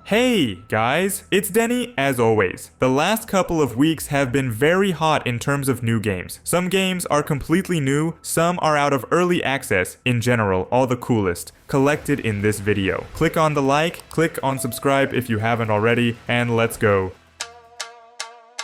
Hey guys, it's Deni as always. The last couple of weeks have been very hot in terms of new games. Some games are completely new, some are out of early access, in general, all the coolest, collected in this video. Click on the like, click on subscribe if you haven't already, and let's go.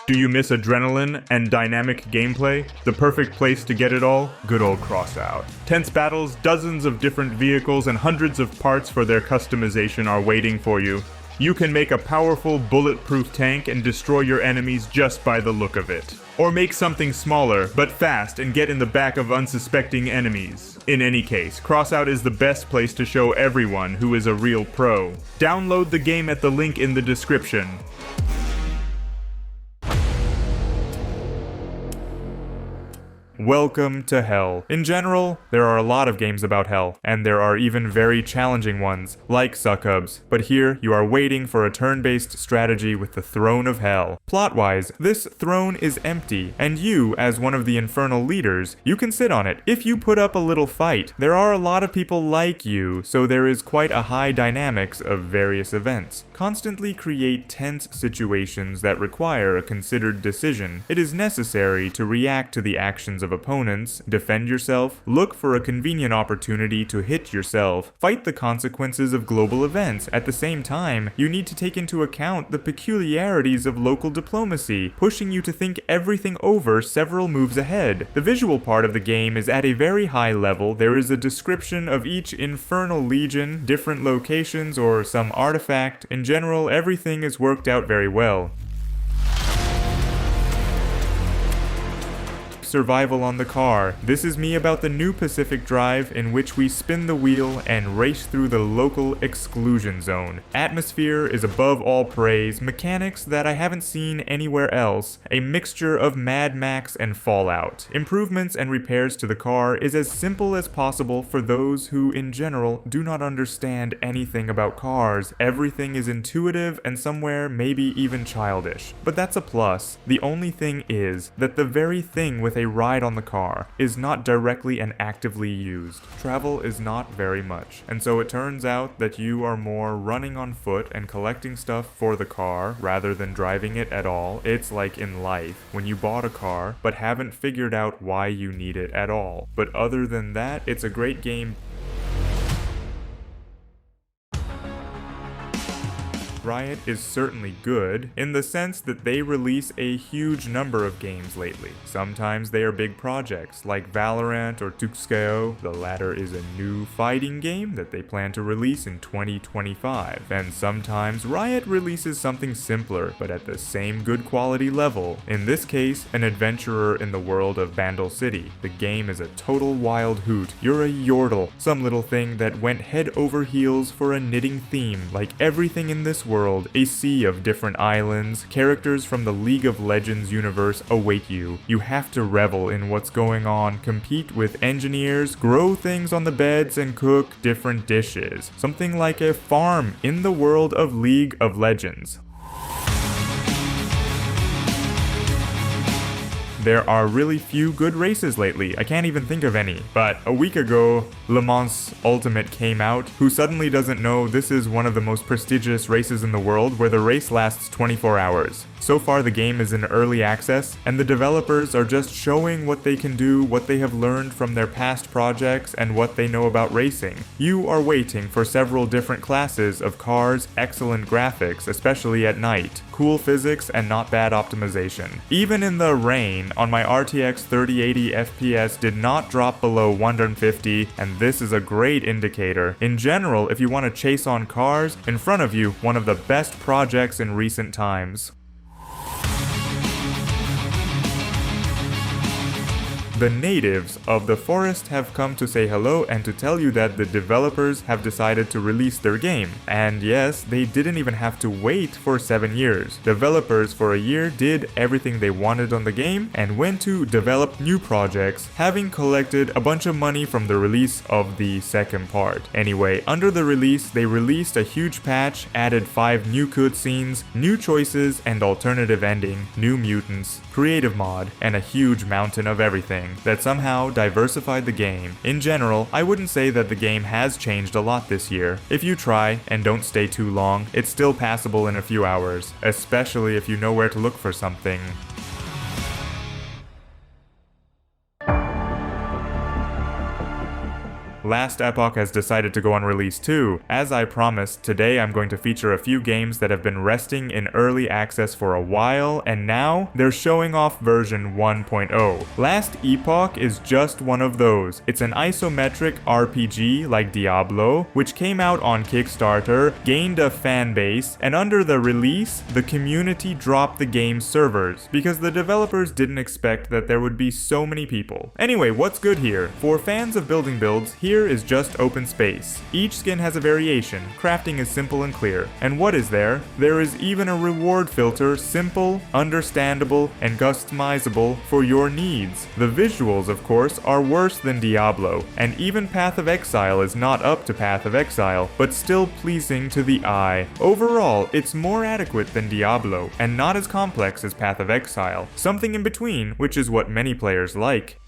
Do you miss adrenaline and dynamic gameplay? The perfect place to get it all? Good old Crossout. Tense battles, dozens of different vehicles, and hundreds of parts for their customization are waiting for you. You can make a powerful, bulletproof tank and destroy your enemies just by the look of it. Or make something smaller, but fast, and get in the back of unsuspecting enemies. In any case, Crossout is the best place to show everyone who is a real pro. Download the game at the link in the description. Welcome to Hell. In general, there are a lot of games about Hell, and there are even very challenging ones, like Succubs. But here, you are waiting for a turn-based strategy with the Throne of Hell. Plot-wise, this throne is empty, and you, as one of the infernal leaders, you can sit on it if you put up a little fight. There are a lot of people like you, so there is quite a high dynamics of various events. Constantly create tense situations that require a considered decision. It is necessary to react to the actions of opponents, defend yourself, look for a convenient opportunity to hit yourself, fight the consequences of global events. At the same time, you need to take into account the peculiarities of local diplomacy, pushing you to think everything over several moves ahead. The visual part of the game is at a very high level. There is a description of each infernal legion, different locations, or some artifact. In general, everything is worked out very well. Survival on the car. This is me about the new Pacific Drive, in which we spin the wheel and race through the local exclusion zone. Atmosphere is above all praise, mechanics that I haven't seen anywhere else, a mixture of Mad Max and Fallout. Improvements and repairs to the car is as simple as possible for those who in general do not understand anything about cars. Everything is intuitive and somewhere maybe even childish. But that's a plus. The only thing is that the very thing with a ride on the car is not directly and actively used. Travel is not very much, and so it turns out that you are more running on foot and collecting stuff for the car rather than driving it at all. It's like in life, when you bought a car but haven't figured out why you need it at all. But other than that, it's a great game. Riot is certainly good, in the sense that they release a huge number of games lately. Sometimes they are big projects, like Valorant or Tuxedo. The latter is a new fighting game that they plan to release in 2025. And sometimes Riot releases something simpler, but at the same good quality level. In this case, an adventurer in the world of Bandle City. The game is a total wild hoot. You're a yordle, some little thing that went head over heels for a knitting theme. Like everything in this world, a sea of different islands, characters from the League of Legends universe await you. You have to revel in what's going on, compete with engineers, grow things on the beds, and cook different dishes. Something like a farm in the world of League of Legends. There are really few good races lately. I can't even think of any. But a week ago, Le Mans Ultimate came out. Who suddenly doesn't know this is one of the most prestigious races in the world, where the race lasts 24 hours. So far the game is in early access, and the developers are just showing what they can do, what they have learned from their past projects, and what they know about racing. You are waiting for several different classes of cars, excellent graphics, especially at night, cool physics, and not bad optimization. Even in the rain, on my RTX 3080 FPS did not drop below 150, and this is a great indicator. In general, if you want to chase on cars, in front of you, one of the best projects in recent times. The natives of the forest have come to say hello and to tell you that the developers have decided to release their game. And yes, they didn't even have to wait for 7 years. Developers for a year did everything they wanted on the game and went to develop new projects, having collected a bunch of money from the release of the second part. Anyway, under the release, they released a huge patch, added 5 new cutscenes, new choices and alternative ending, new mutants, creative mod, and a huge mountain of everything. that somehow diversified the game. In general, I wouldn't say that the game has changed a lot this year. If you try and don't stay too long, it's still passable in a few hours, especially if you know where to look for something. Last Epoch has decided to go on release too. As I promised, today I'm going to feature a few games that have been resting in early access for a while, and now they're showing off version 1.0. Last Epoch is just one of those. It's an isometric RPG like Diablo, which came out on Kickstarter, gained a fan base, and under the release, the community dropped the game's servers, because the developers didn't expect that there would be so many people. Anyway, what's good here? For fans of building builds, here is just open space. Each skin has a variation, crafting is simple and clear. And what is there? There is even a reward filter, simple, understandable, and customizable for your needs. The visuals, of course, are worse than Diablo, and even Path of Exile is not up to Path of Exile, but still pleasing to the eye. Overall, it's more adequate than Diablo, and not as complex as Path of Exile. Something in between, which is what many players like.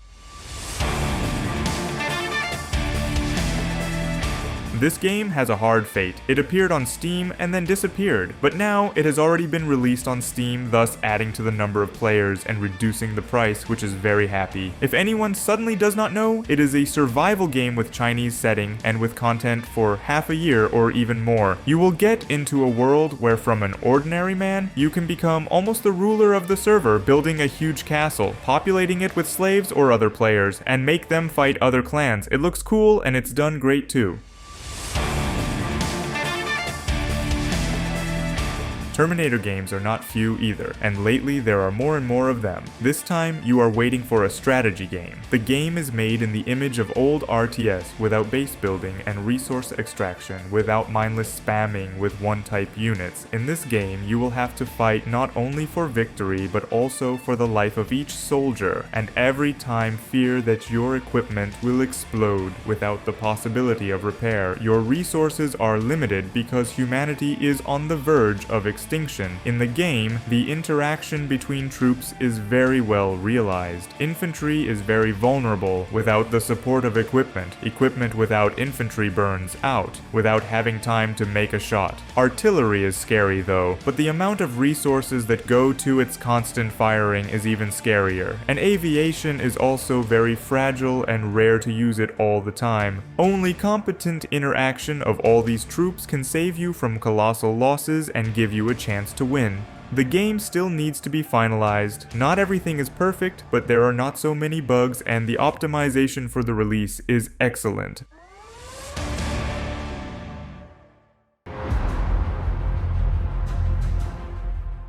This game has a hard fate. It appeared on Steam and then disappeared, but now it has already been released on Steam, thus adding to the number of players and reducing the price, which is very happy. If anyone suddenly does not know, it is a survival game with Chinese setting and with content for half a year or even more. You will get into a world where from an ordinary man, you can become almost the ruler of the server, building a huge castle, populating it with slaves or other players, and make them fight other clans. It looks cool and it's done great too. Terminator games are not few either, and lately there are more and more of them. This time, you are waiting for a strategy game. The game is made in the image of old RTS without base building and resource extraction, without mindless spamming with one-type units. In this game, you will have to fight not only for victory, but also for the life of each soldier, and every time fear that your equipment will explode without the possibility of repair. Your resources are limited because humanity is on the verge of extinction. In the game, the interaction between troops is very well realized. Infantry is very vulnerable without the support of equipment. Equipment without infantry burns out, without having time to make a shot. Artillery is scary though, but the amount of resources that go to its constant firing is even scarier. And aviation is also very fragile and rare to use it all the time. Only competent interaction of all these troops can save you from colossal losses and give you a chance to win. The game still needs to be finalized. Not everything is perfect, but there are not so many bugs and the optimization for the release is excellent.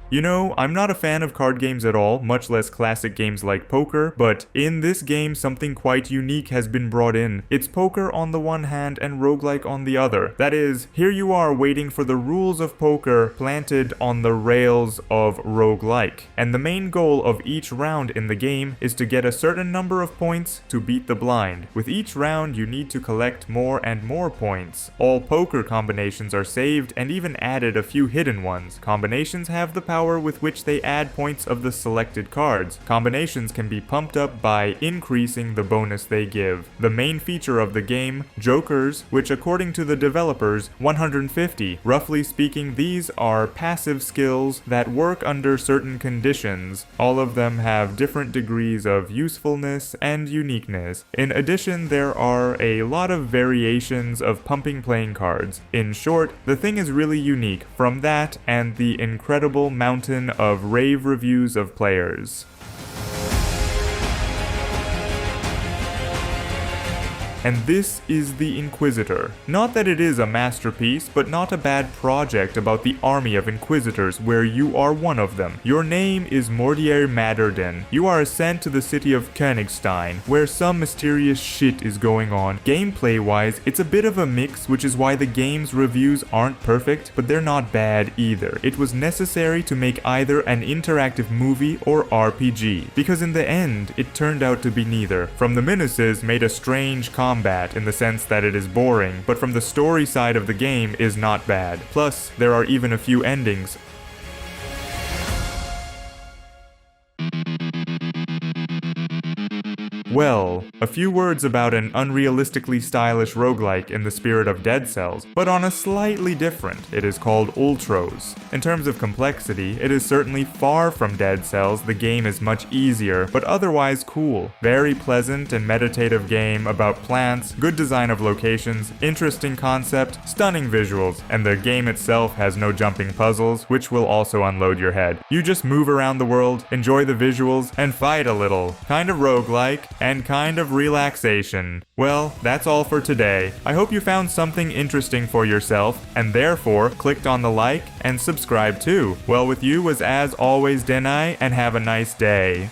You know, I'm not a fan of card games at all, much less classic games like poker, but in this game something quite unique has been brought in. It's poker on the one hand and roguelike on the other. That is, here you are waiting for the rules of poker planted on the rails of roguelike. And the main goal of each round in the game is to get a certain number of points to beat the blind. With each round you need to collect more and more points. All poker combinations are saved and even added a few hidden ones. Combinations have the power with which they add points of the selected cards. Combinations can be pumped up by increasing the bonus they give. The main feature of the game, Jokers, which according to the developers, 150. Roughly speaking, these are passive skills that work under certain conditions. All of them have different degrees of usefulness and uniqueness. In addition, there are a lot of variations of pumping playing cards. In short, the thing is really unique from that and the incredible mountain of rave reviews of players. And this is the Inquisitor. Not that it is a masterpiece, but not a bad project about the army of Inquisitors where you are one of them. Your name is Mordier Madderden. You are sent to the city of Königstein, where some mysterious shit is going on. Gameplay-wise, it's a bit of a mix, which is why the game's reviews aren't perfect, but they're not bad either. It was necessary to make either an interactive movie or RPG, because in the end, it turned out to be neither. From the minuses made a strange combat in the sense that it is boring, but from the story side of the game is not bad. Plus, there are even a few endings. Well, a few words about an unrealistically stylish roguelike in the spirit of Dead Cells, but on a slightly different. It is called Ultros. In terms of complexity, it is certainly far from Dead Cells. The game is much easier, but otherwise cool. Very pleasant and meditative game about plants, good design of locations, interesting concept, stunning visuals, and the game itself has no jumping puzzles, which will also unload your head. You just move around the world, enjoy the visuals, and fight a little. Kind of roguelike, and kind of relaxation. Well, that's all for today. I hope you found something interesting for yourself, and therefore clicked on the like and subscribe too. Well, with you was as always Deni, and have a nice day.